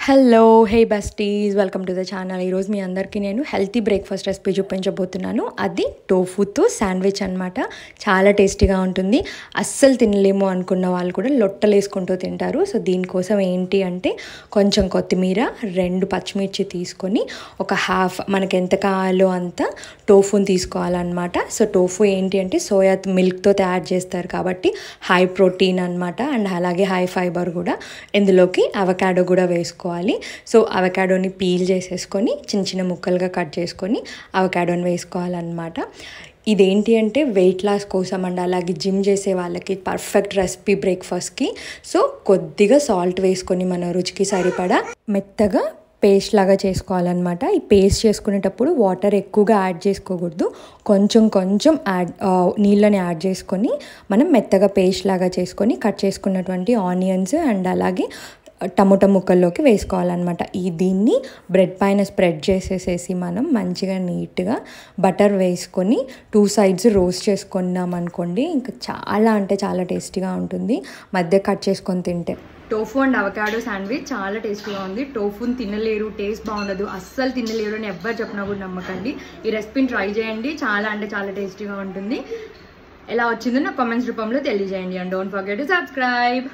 Hello hey besties welcome to the channel. ఈరోజు మీ అందరికీ నేను హెల్తీ బ్రేక్ఫాస్ట్ రెసిపీ చూపించబోతున్నాను. అది టోఫుతో శాండ్విచ్ అనమాట. చాలా టేస్టీగా ఉంటుంది. అస్సలు తినలేము అనుకున్న వాళ్ళు కూడా లొట్టలు వేసుకుంటూ తింటారు. సో దీనికోసం ఏంటి అంటే కొంచెం కొత్తిమీర, 2 పచ్చిమిర్చి తీసుకొని ఒక హాఫ్ మనకి ఎంత కావాలో అంత టోఫుని తీసుకోవాలన్నమాట. సో టోఫు ఏంటి అంటే సోయా మిల్క్తో తయారు చేస్తారు కాబట్టి హై ప్రోటీన్ అనమాట. అండ్ అలాగే హై ఫైబర్ కూడా. ఇందులోకి అవకాడో కూడా వేసుకోవాలి. సో అవకాడోని పీల్ చేసేసుకొని చిన్న చిన్న ముక్కలుగా కట్ చేసుకొని అవకాడోని వేసుకోవాలన్నమాట. ఇదేంటి అంటే వెయిట్ లాస్ కోసం అండ్ అలాగే జిమ్ చేసే వాళ్ళకి పర్ఫెక్ట్ రెసిపీ బ్రేక్ఫాస్ట్కి. సో కొద్దిగా సాల్ట్ వేసుకొని మన రుచికి సరిపడా మెత్తగా పేస్ట్ లాగా చేసుకోవాలన్నమాట. ఈ పేస్ట్ చేసుకునేటప్పుడు వాటర్ ఎక్కువగా యాడ్ చేసుకోకూడదు. కొంచెం నీళ్ళని యాడ్ చేసుకొని మనం మెత్తగా పేస్ట్ లాగా చేసుకొని కట్ చేసుకున్నటువంటి ఆనియన్స్ అండ్ అలాగే టమోటా ముక్కల్లోకి వేసుకోవాలన్నమాట. దీన్ని బ్రెడ్ పైన స్ప్రెడ్ చేసేసేసి మనం మంచిగా నీట్గా బటర్ వేసుకొని 2 సైడ్స్ రోస్ట్ చేసుకున్నాం అనుకోండి, ఇంకా చాలా అంటే చాలా టేస్టీగా ఉంటుంది మధ్య కట్ చేసుకొని తింటే. టోఫు అండ్ అవకాడో శాండ్విచ్ చాలా టేస్టీగా ఉంది. టోఫుని తినలేరు, టేస్ట్ బాగుండదు, అస్సలు తినలేరు అని ఎవ్వరు చెప్పినా కూడా నమ్మకండి. ఈ రెసిపీని ట్రై చేయండి, చాలా అంటే చాలా టేస్టీగా ఉంటుంది. ఎలా వచ్చిందో నా కామెంట్స్ రూపంలో తెలియజేయండి. And don't forget to subscribe.